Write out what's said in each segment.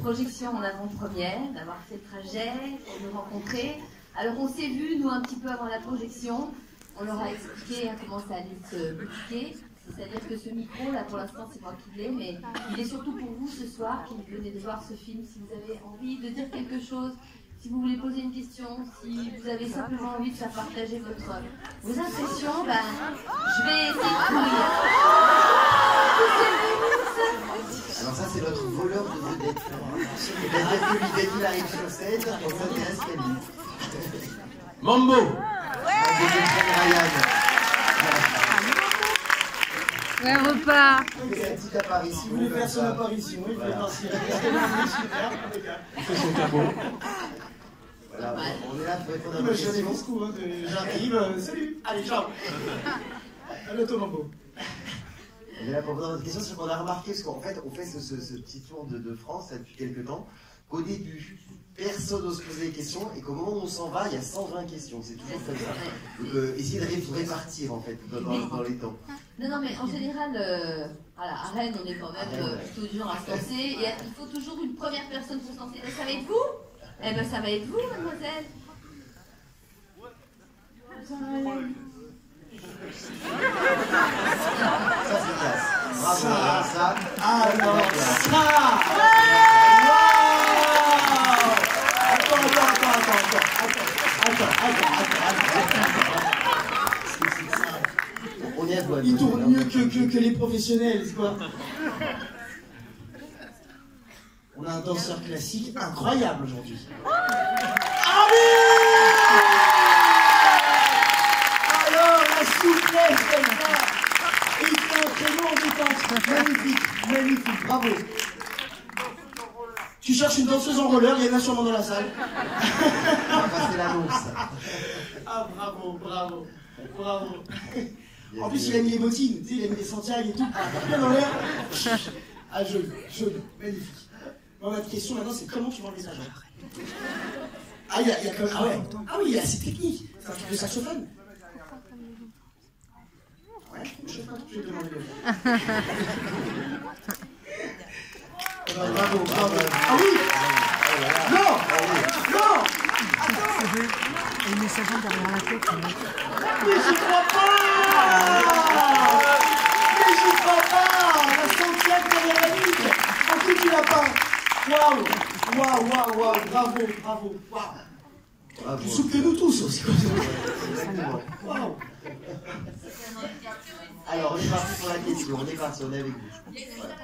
projection en avant-première, d'avoir fait le trajet pour nous rencontrer. Alors on s'est vus, nous, un petit peu avant la projection. On leur a expliqué comment ça allait se bouquer. C'est-à-dire que ce micro, là, pour l'instant, c'est moi qui l'ai, mais il est surtout pour vous ce soir qui venez de voir ce film. Si vous avez envie de dire quelque chose, si vous voulez poser une question, si vous avez simplement envie de faire partager vos impressions, ben, je vais essayer de courir. Alors ça, c'est notre voleur de vedettes. C'est-à-dire que lui, dès qu'il arrive sur scène, on s'intéresse qu'à lui. Mambo. Ouais, repas. C'est une petite apparition. Vous voulez faire son apparition, il fait ainsi. Il fait son capot. Voilà, on est là pour répondre à vos J'avais questions. mon secours, j'arrive, salut, allez, ciao. À bientôt, Mambo. On est là pour répondre à votre question, c'est qu'on a remarqué, parce qu'en fait, on fait ce petit tour de France là, depuis quelques temps, qu'au début, personne n'ose poser des questions, et qu'au moment où on s'en va, il y a 120 questions, c'est toujours comme ça. Donc, essayez de répartir, en fait, dans les temps. Non, mais en général, voilà, à Rennes, on est quand même plutôt dur à se lancer. Et il faut toujours une première personne pour se lancer. Ça va être vous? Eh ben, ça va être vous, mademoiselle. Ça, c'est classe. Bravo, ça. Alors, ça. On est à toi. Il tourne mieux que les professionnels, c'est quoi? On a un danseur classique incroyable aujourd'hui. Alors, la souplesse comme ça. Et il fait un prénom en détente. Magnifique, magnifique, bravo. Tu cherches une danseuse en roller, il y en a sûrement dans la salle. On va passer l'annonce. Ah, bravo, bravo, bravo. En plus, il a mis les bottines, tu sais, il a mis des Santiago et tout. Bien dans l'air. Ah, joli, magnifique. Bon, ma question maintenant, c'est comment tu vends les agents? Ah, il y a quand même. Ah ouais. Ah oui, il y a assez technique. C'est un truc de saxophone. Ouais, je sais pas, je vais te demander le bravo, bravo. Ah oui. Non. Non. Il met sa jambe derrière la tête. Mais j'y crois pas. Mais j'y crois pas. La Santiago derrière la nuque. En plus, tu l'as pas. Waouh. Bravo. Bravo. Plus souple que nous tous aussi. Exactement. Waouh. Alors, on est parti pour la question. On est avec vous. Voilà.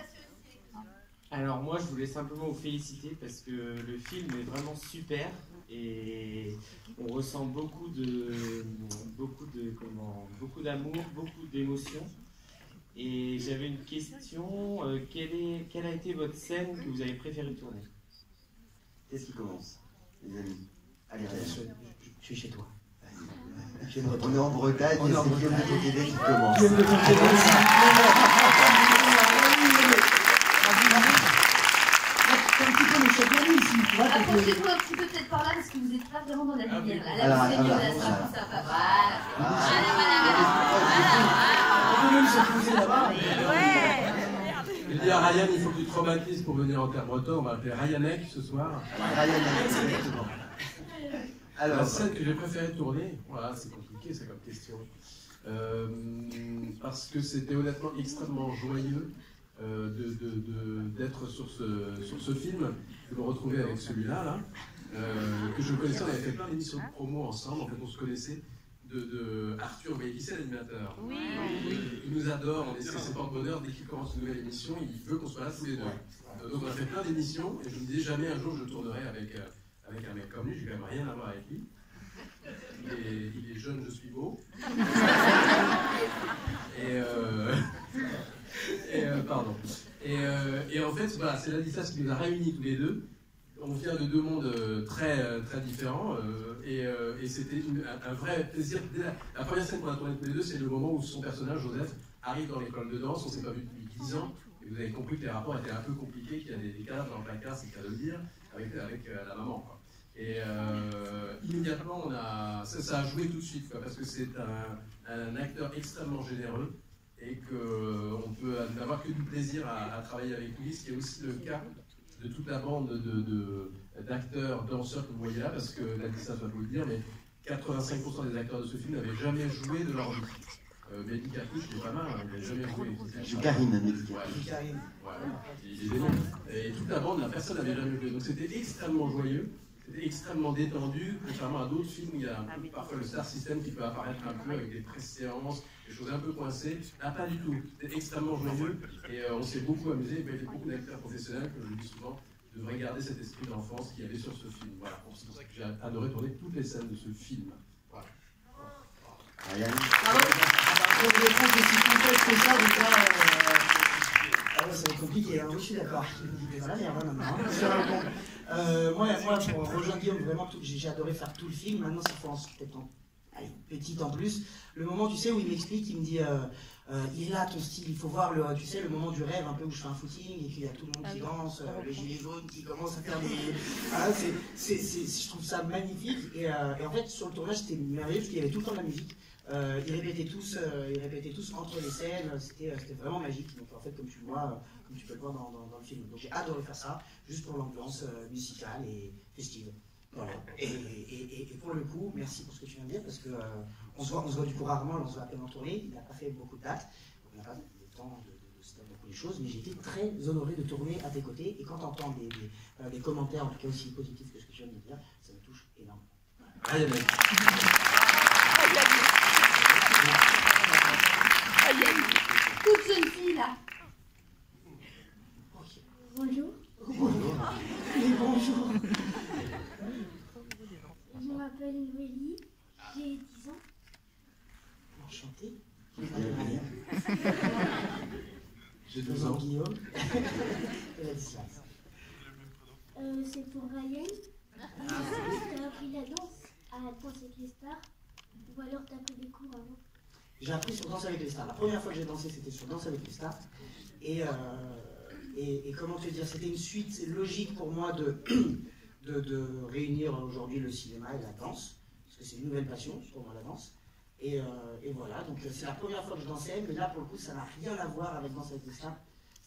Alors moi je voulais simplement vous féliciter parce que le film est vraiment super et on ressent beaucoup d'amour, beaucoup d'émotions. Et j'avais une question, quelle a été votre scène que vous avez préféré tourner? Qu'est-ce qui commence, les amis? Allez, Ryan. Je suis chez toi. On est en Bretagne, et c'est Guillaume de Tonquédé qui commence. Guillaume de Tonquédé aussi. C'est un petit peu le chef ici, tu vois. Approchez-vous un petit peu peut-être par là parce que vous n'êtes pas vraiment dans la lumière. Là, Alors, vous êtes mieux, là, voilà. ça sera plus sympa. On peut même se poser là-bas. Il dit à Ryan, il faut que tu te traumatises pour venir en terre breton. On va appeler Ryanek ce soir. Ryan, exactement. La Alors, scène que j'ai préféré tourner, voilà, c'est compliqué ça comme question. Parce que c'était honnêtement extrêmement joyeux d'être sur ce film, de me retrouver avec celui-là, là, que je connaissais, on avait fait plein d'émissions de promo ensemble, en fait on se connaissait de Arthur, mais il sait l'animateur. Oui. Il nous adore, on est ses porte-bonheur, dès qu'il commence une nouvelle émission, il veut qu'on soit là tous les deux. Donc on a fait plein d'émissions, et je me disais jamais un jour je tournerai avec un mec comme lui, j'ai quand même rien à voir avec lui. Il est jeune, je suis beau. Pardon. Et en fait, voilà, c'est la distance qui nous a réunis tous les deux. On vient de deux mondes très, très différents et c'était un vrai plaisir. La première scène qu'on a tournée tous les deux, c'est le moment où son personnage, Joseph, arrive dans l'école de danse. On ne s'est pas vu depuis 10 ans et vous avez compris que les rapports étaient un peu compliqués, qu'il y a des cadavres dans le placard, c'est le cas de le dire, avec la maman, quoi. Et immédiatement, ça a joué tout de suite, quoi, parce que c'est un acteur extrêmement généreux et qu'on peut n'avoir que du plaisir à travailler avec lui, ce qui est aussi le cas de toute la bande d'acteurs, danseurs que vous voyez là, parce que Ladislas va vous le dire, mais 85% des acteurs de ce film n'avaient jamais joué de leur vie. Mehdi Cartouche, il est pas mal, hein, il n'a jamais joué. Je Karim, Mehdi. Karim. Voilà. Il est bon. Et toute la bande, la personne n'avait jamais joué. Donc c'était extrêmement joyeux, c'était extrêmement détendu, contrairement à d'autres films où il y a parfois le star system qui peut apparaître un peu avec des préséances, des choses un peu coincées. Là, pas du tout. C'était extrêmement joyeux et on s'est beaucoup amusé. Il y a beaucoup d'acteurs professionnels, comme je le dis souvent, devraient garder cet esprit d'enfance qu'il y avait sur ce film. Voilà. C'est pour ça que j'ai adoré tourner toutes les scènes de ce film. Voilà. Ryan. Pour des réponses aussi complexes que ça, donc là, ah ouais, ça va être compliqué, hein. Oui, je suis d'accord. C'est pas la merde, hein, maintenant. Moi, pour rejoindre Guillaume, vraiment, j'ai adoré faire tout le film. Maintenant, ça fait peut-être une petite en plus. Le moment, tu sais, où il m'explique, il me dit il est là ton style, il faut voir tu sais, le moment du rêve, un peu où je fais un footing et qu'il y a tout le monde qui danse, les gilets jaunes qui commencent à faire des. Ah, je trouve ça magnifique. Et en fait, sur le tournage, c'était merveilleux parce qu'il y avait tout le temps de la musique. Ils répétaient tous entre les scènes, c'était vraiment magique. Donc en fait, comme tu peux le voir dans le film. Donc j'ai adoré faire ça, juste pour l'ambiance musicale et festive. Voilà. Et pour le coup, merci pour ce que tu viens de dire, parce que on se voit du coup rarement, on se voit à peine en tournée, il n'a pas fait beaucoup de dates, donc on n'a pas le temps de se faire beaucoup de choses, mais j'ai été très honoré de tourner à tes côtés, et quand tu entends des commentaires, en tout cas aussi positifs que ce que tu viens de dire, ça me touche énormément. Allez, mec. Toute jeune fille là. Bonjour. Bonjour. Et bonjour. Je m'appelle Noélie, j'ai 10 ans. Enchanté. J'ai 12 ans. Guillaume. Et Ladislas. C'est pour Ryan. T'as appris la danse à Danse avec les stars, ou alors t'as pris des cours avant? J'ai appris sur Danse avec les stars. La première fois que j'ai dansé, c'était sur Danse avec les stars. Et comment te dire, c'était une suite logique pour moi de réunir aujourd'hui le cinéma et la danse, parce que c'est une nouvelle passion pour moi, la danse. Et voilà, donc c'est la première fois que je dansais, mais là pour le coup ça n'a rien à voir avec Danse avec les stars.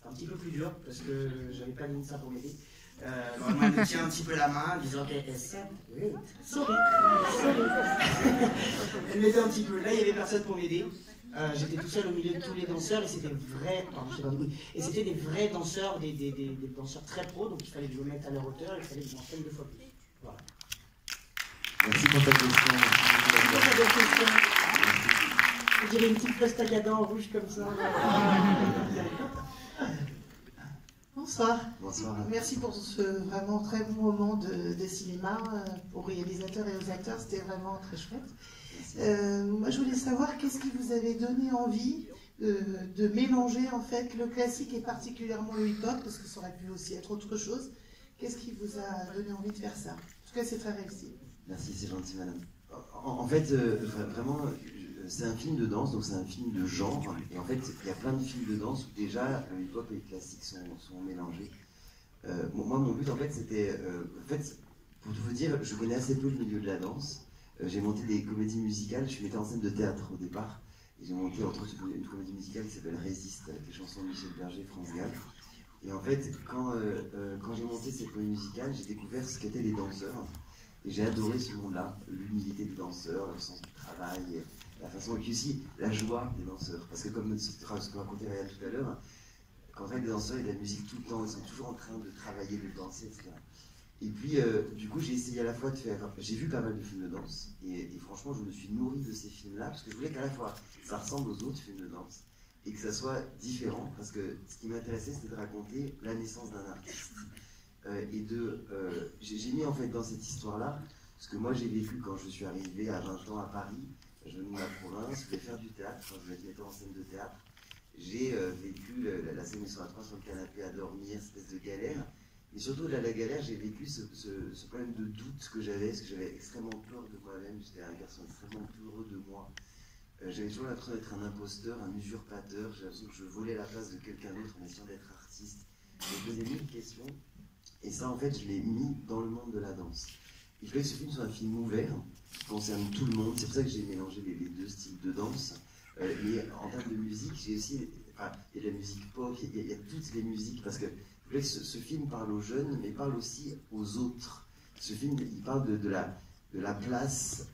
C'est un petit peu plus dur parce que j'avais pas mis ça pour m'aider. Moi, elle me tient un petit peu la main en disant ok, sorry. Elle m'aidait un petit peu. Là il y avait personne pour m'aider. J'étais tout seul au milieu de tous les danseurs et c'était c'était des vrais danseurs, des danseurs très pros, donc il fallait que je me mette à leur hauteur, il fallait que je m'entraîne 2 fois plus. Voilà. Merci pour ta question. Je dirais une petite prestagada en rouge comme ça. Bonsoir. Bonsoir. Merci pour ce vraiment très bon moment de cinéma. Aux réalisateurs et aux acteurs, c'était vraiment très chouette. Moi, je voulais savoir qu'est-ce qui vous avait donné envie de mélanger en fait le classique et particulièrement le hip-hop, parce que ça aurait pu aussi être autre chose. Qu'est-ce qui vous a donné envie de faire ça? En tout cas, c'est très réussi. Merci, c'est gentil, madame. En fait, vraiment, c'est un film de danse, donc c'est un film de genre. Et en fait, il y a plein de films de danse où déjà le hip-hop et les classiques sont mélangés. Moi, mon but, en fait, c'était... pour tout vous dire, je connais assez peu le milieu de la danse. J'ai monté des comédies musicales, je suis metteur en scène de théâtre au départ. Et j'ai monté entre autres une comédie musicale qui s'appelle Résiste, avec les chansons de Michel Berger, France Gall. Et en fait, quand j'ai monté cette comédie musicale, j'ai découvert ce qu'étaient les danseurs. Et j'ai adoré ce monde-là, l'humilité des danseurs, leur sens du travail, la façon, et puis aussi la joie des danseurs. Parce que comme ce que racontait Ryan tout à l'heure, quand on travaille des danseurs, il y a de la musique tout le temps, ils sont toujours en train de travailler, de danser, etc. Et puis, du coup, j'ai essayé à la fois de faire... J'ai vu pas mal de films de danse, et franchement, je me suis nourri de ces films-là, parce que je voulais qu'à la fois, ça ressemble aux autres films de danse, et que ça soit différent, parce que ce qui m'intéressait, c'était de raconter la naissance d'un artiste. J'ai mis en fait dans cette histoire-là, ce que moi j'ai vécu quand je suis arrivé à 20 ans à Paris, je venais de ma province, je voulais faire du théâtre, quand je voulais être metteur en scène de théâtre. J'ai vécu la scène sur la 3 sur le canapé à dormir, espèce de galère. Mais surtout, la galère, j'ai vécu ce problème de doute que j'avais, parce que j'avais extrêmement peur de moi-même, j'étais un garçon extrêmement peureux de moi. J'avais toujours l'impression d'être un imposteur, un usurpateur, j'avais l'impression que je volais la place de quelqu'un d'autre en essayant d'être artiste. Je me posais mille questions, et ça, en fait, je l'ai mis dans le monde de la danse. Et je voulais que ce film soit un film ouvert, qui concerne tout le monde, c'est pour ça que j'ai mélangé les deux styles de danse. Mais en termes de musique, j'ai aussi... Enfin, il y a de la musique pop, il y a toutes les musiques, parce que voulais que ce film parle aux jeunes, mais parle aussi aux autres. Ce film, il parle de la place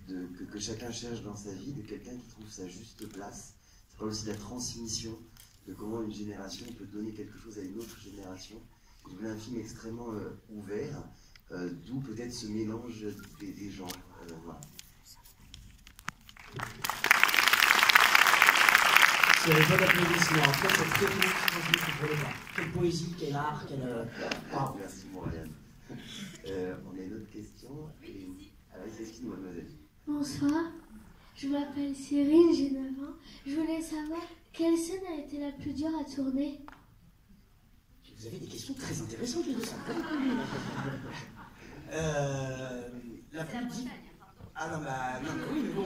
que chacun cherche dans sa vie, de quelqu'un qui trouve sa juste place. Ça parle aussi de la transmission, de comment une génération peut donner quelque chose à une autre génération. Je voulais un film extrêmement ouvert, d'où peut-être ce mélange des genres. Voilà. C'est un bon applaudissement. En fait, c'est très beau, je ne comprenais pas. Quelle poésie, quel art, quel... Wow. Merci, Morgane. On a une autre question. Alors, excuse-moi, mademoiselle. Bonsoir, je m'appelle Cyrine, j'ai 9 ans. Je voulais savoir quelle scène a été la plus dure à tourner. Vous avez des questions très intéressantes, les deux. La plus dure... Ah non, bah non, oui, mais bon.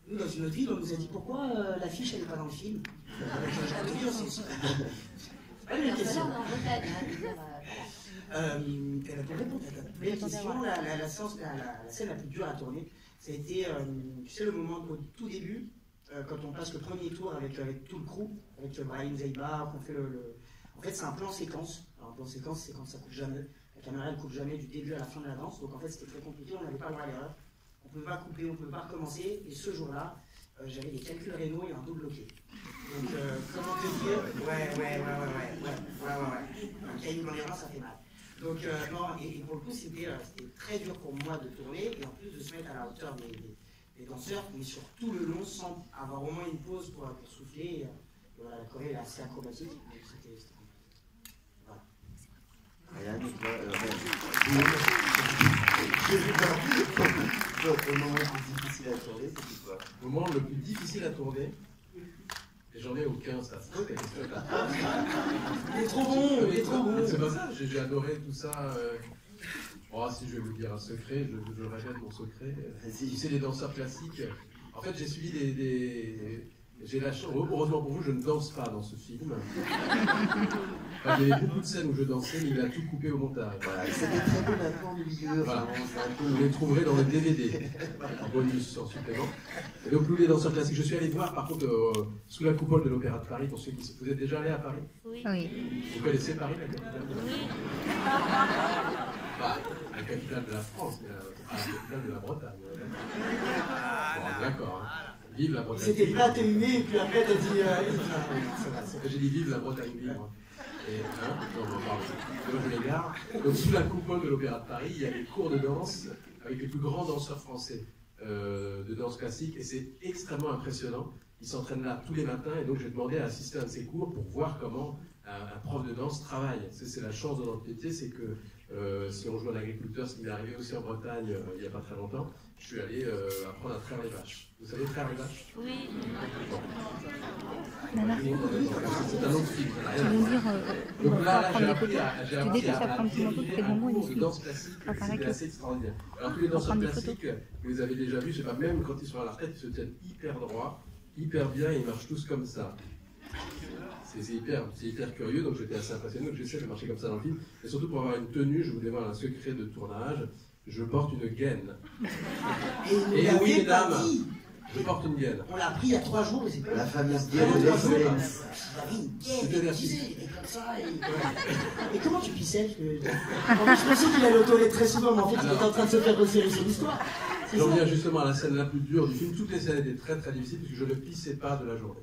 Nous, dans une autre ville, on nous a dit pourquoi l'affiche, elle n'est pas dans le film. C'est pas une question. Pour répondre à ta belle question, la scène la plus dure à tourner, ça a été, tu sais, le moment au tout début, quand on passe le premier tour avec tout le crew, avec Brahim Zeiba, qu'on fait En fait, c'est un plan séquence. Alors, un plan séquence, c'est quand ça coupe jamais. La caméra, elle coupe jamais du début à la fin de la danse. Donc, en fait, c'était très compliqué. On n'avait pas le droit à l'erreur. On ne pouvait pas couper, on ne pouvait pas recommencer. Et ce jour-là, j'avais des calculs rénaux et un dos bloqué. Donc, comment te dire? Ouais. Un caillou dans les reins, ça fait mal. Donc, non, et pour le coup, c'était très dur pour moi de tourner. Et en plus, de se mettre à la hauteur des danseurs, mais sur tout le long, sans avoir au moins une pause pour souffler. Et voilà, la choré est assez acrobatique. Donc, c'était voilà. Ryan, le moment le plus difficile à tourner, c'était quoi? Le moment le plus difficile à tourner, et j'en ai aucun, ça se pose la question là. Il est trop bon, il est trop bon. C'est pas ça, j'ai adoré tout ça. Oh, si je vais vous dire un secret, je révèle mon secret. Tu sais, les danseurs classiques, en fait, j'ai suivi j'ai la chance, heureusement pour vous, je ne danse pas dans ce film. Enfin, il y avait beaucoup de scènes où je dansais, mais il a tout coupé au montage. Voilà, c'était très peu maintenant du milieu. Voilà. Vous les trouverez dans le DVD, en bonus, en supplément. Et donc, les danseurs classiques, je suis allé voir, par contre, sous la coupole de l'Opéra de Paris, pour ceux qui... Vous êtes déjà allé à Paris? Oui. Vous connaissez Paris, la capitale de la France? La capitale de la France, mais la capitale de la Bretagne. Bon, d'accord. Hein. Vive la Bretagne. C'était pas atténué, et puis après t'as dit... J'ai dit vive la Bretagne libre. Et, on en parle. Moi, je l'égare. Donc, sous la coupole de l'Opéra de Paris, il y a des cours de danse avec les plus grands danseurs français de danse classique, et c'est extrêmement impressionnant. Ils s'entraînent là tous les matins, et donc j'ai demandé à assister à un de ces cours pour voir comment un prof de danse travaille. C'est la chance de notre métier, c'est que si on joue à l'agriculteur, ce qui m'est arrivé aussi en Bretagne il n'y a pas très longtemps, je suis allé apprendre à traire les vaches. Vous savez traire les vaches? Oui. C'est un autre film. Donc là, j'ai appris à cours de danse classique. C'était assez extraordinaire. Alors tous les danseurs classiques, vous les avez déjà vus, je sais pas, même quand ils sont à la retraite, ils se tiennent hyper droit, hyper bien, et ils marchent tous comme ça. C'est hyper curieux, donc j'étais assez impressionné, donc j'essaie de marcher comme ça dans le film. Et surtout pour avoir une tenue, je vous dévoile un secret de tournage, je porte une gaine. Et oui, mesdames, je porte une gaine. On l'a appris il y a 3 jours, mais c'est pas la fameuse gaine de l'excellence. J'avais une gaine, tu sais, comme ça. Et comment tu pissais? En plus, je pensais qu'il allait aux toilettes très souvent, mais en fait, il était en train de se faire resserrer son histoire. J'en viens justement à la scène la plus dure du film. Toutes les scènes étaient très très difficiles parce que je ne pissais pas de la journée.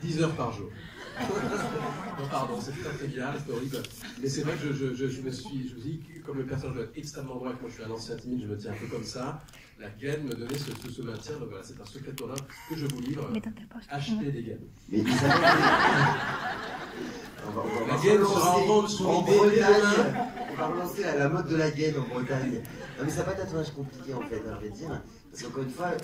10 heures par jour. Non, pardon, c'est tout à fait bien, c'est horrible. Mais c'est vrai que je me suis dit, comme le personnage doit être extrêmement droit, que moi je suis un ancien timide, je me tiens un peu comme ça. La gaine me donnait ce maintien, donc voilà, c'est un secret de tournage que je vous livre. Achetez des gaines. Mais la gaine sera en vente sur eBay. On va relancer la mode de la gaine en Bretagne. Non mais ça n'a pas de tournage compliqué en fait, à vrai dire. Parce qu'encore une fois,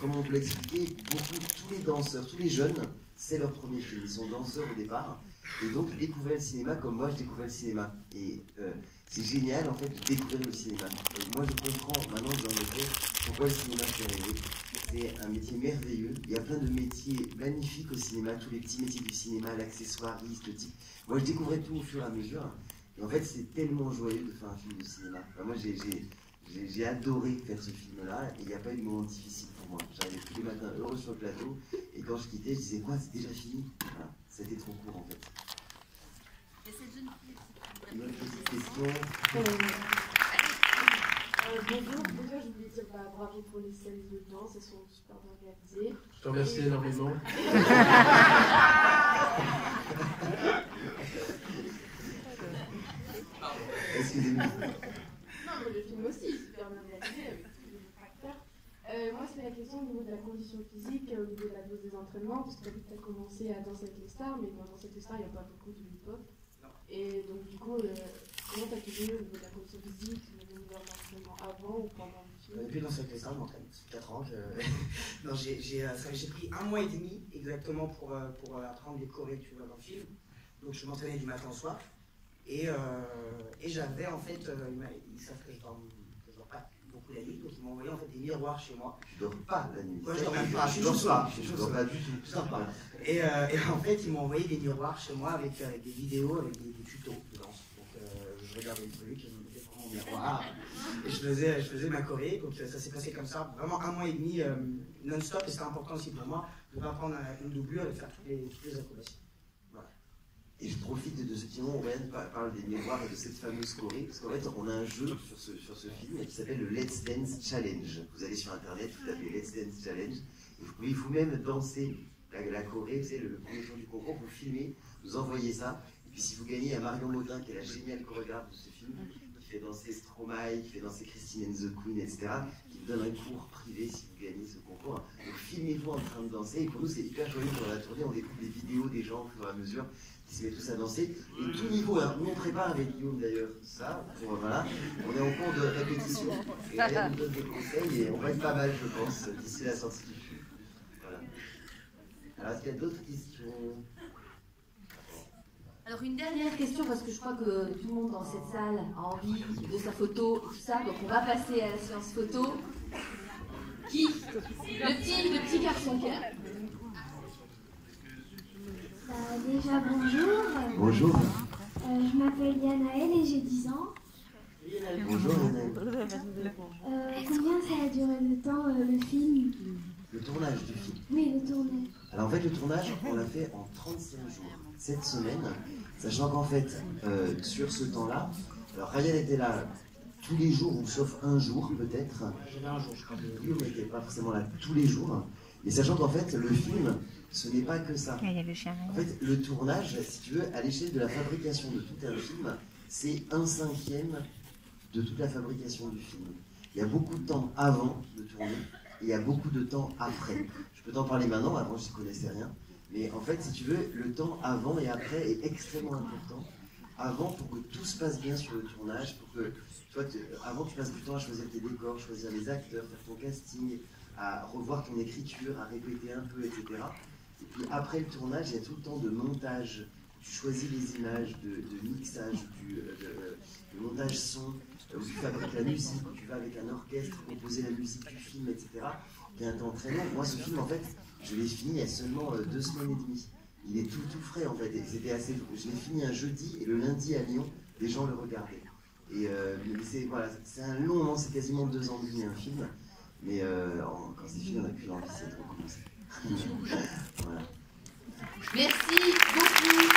comme on peut l'expliquer, tous les danseurs, tous les jeunes, c'est leur premier film. Ils sont danseurs au départ. Et donc ils découvraient le cinéma comme moi je découvrais le cinéma. Et c'est génial en fait de découvrir le cinéma. Et moi je comprends maintenant que j'en ai fait pourquoi le cinéma fait rêver. C'est un métier merveilleux. Il y a plein de métiers magnifiques au cinéma, tous les petits métiers du cinéma, l'accessoiriste, le type. Moi je découvrais tout au fur et à mesure. Et en fait c'est tellement joyeux de faire un film de cinéma. Enfin, moi j'ai adoré faire ce film-là et il n'y a pas eu de moment difficile pour moi. J'arrivais tous les matins heureux sur le plateau et quand je quittais, je disais quoi, c'est déjà fini. Voilà. C'était trop court en fait. Et cette jeune fille Une autre petite question. Bonjour, déjà je voulais dire bravo pour les scènes de danse, elles sont super bien réalisées. Je te remercie énormément. Excusez-moi. Non, mais le film aussi est super bien réalisé avec tous les acteurs. Moi, c'est la question au niveau de la condition physique, au niveau de la dose des entraînements, parce que tu as commencé à danser avec les stars, mais dans Danser avec les stars, il n'y a pas beaucoup de hip-hop. Et donc, du coup, comment tu as évolué au niveau de la condition physique, au niveau de l'entraînement avant ou pendant le film? Depuis Danser avec les stars, je m'entraîne. Ça fait 4 ans que. Non, j'ai pris 1 mois et demi exactement pour apprendre les chorés que tu vois dans le film. Donc, je m'entraînais du matin au soir. Et j'avais en fait, ils savent que je dors pas beaucoup la nuit, donc ils m'ont envoyé en fait des miroirs chez moi. Tu dors pas la nuit. Moi je dors même pas, Je dors pas du tout. Je dors pas. Et en fait ils m'ont envoyé des miroirs chez moi avec des vidéos, avec des tutos de danse. Donc je regardais le truc, et je me mettais devant mon miroir et je faisais ma choré. Donc ça s'est passé comme ça, vraiment 1 mois et demi non-stop, et c'était important aussi pour moi de ne pas prendre une doublure et de faire toutes les acrobaties. Et je profite de ce petit moment où Ryan parle des miroirs et de cette fameuse choré, parce qu'en fait, on a un jeu sur ce film qui s'appelle le Let's Dance Challenge. Vous allez sur Internet, vous tapez Let's Dance Challenge, et vous pouvez vous-même danser la choré, c'est le premier jour du concours, vous filmez, vous envoyez ça, et puis si vous gagnez, il y a Marion Motin, qui est la géniale chorégraphe de ce film, qui fait danser Stromae, qui fait danser Christine and the Queen, etc., qui vous donne un cours privé si vous gagnez ce concours. Donc filmez-vous en train de danser, et pour nous, c'est hyper joyeux pendant la tournée, on découvre des vidéos des gens au fur et à mesure, qui se mettent tous à danser, et tout niveau, hein. Nous on prépare avec Guillaume d'ailleurs ça, voilà, on est en cours de répétition, et Ryan nous donne des conseils, et on va être pas mal je pense, d'ici la sortie du film. Voilà. Alors est-ce qu'il y a d'autres questions? Alors une dernière question, parce que je crois que tout le monde dans cette salle a envie de sa photo et tout ça, donc on va passer à la séance photo. Qui? Le petit garçon qui est là. Déjà bonjour. Bonjour. Je m'appelle Yanaël et j'ai 10 ans. Bonjour Yanaël. Combien ça a duré le temps le film? Le tournage du film. Oui, le tournage. Alors en fait le tournage on l'a fait en 35 jours, cette semaine, sachant qu'en fait sur ce temps-là, alors Ryan était là tous les jours ou sauf un jour peut-être. J'avais un jour je crois. Guillaume n'était pas forcément là tous les jours, et sachant qu'en fait le film ce n'est pas que ça. En fait, le tournage, si tu veux, à l'échelle de la fabrication de tout un film, c'est 1/5 de toute la fabrication du film. Il y a beaucoup de temps avant de tourner, et il y a beaucoup de temps après. Je peux t'en parler maintenant, avant je ne connaissais rien, mais en fait, si tu veux, le temps avant et après est extrêmement important. Avant, pour que tout se passe bien sur le tournage, pour que toi, avant tu passes du temps à choisir tes décors, choisir les acteurs, faire ton casting, à revoir ton écriture, à répéter un peu, etc. Et puis après le tournage, il y a tout le temps de montage. Tu choisis les images, de mixage, de montage son, où tu fabriques la musique, où tu vas avec un orchestre composer la musique du film, etc. Il y a un temps très long. Moi, ce film, en fait, je l'ai fini il y a seulement 2 semaines et demie. Il est tout frais, en fait. Et c'était assez. Je l'ai fini un jeudi, et le lundi à Lyon, les gens le regardaient. Et voilà, c'est un long moment, c'est quasiment 2 ans et demi un film. Mais quand c'est fini, on n'a plus l'envie, c'est trop commencé. Voilà. Merci beaucoup.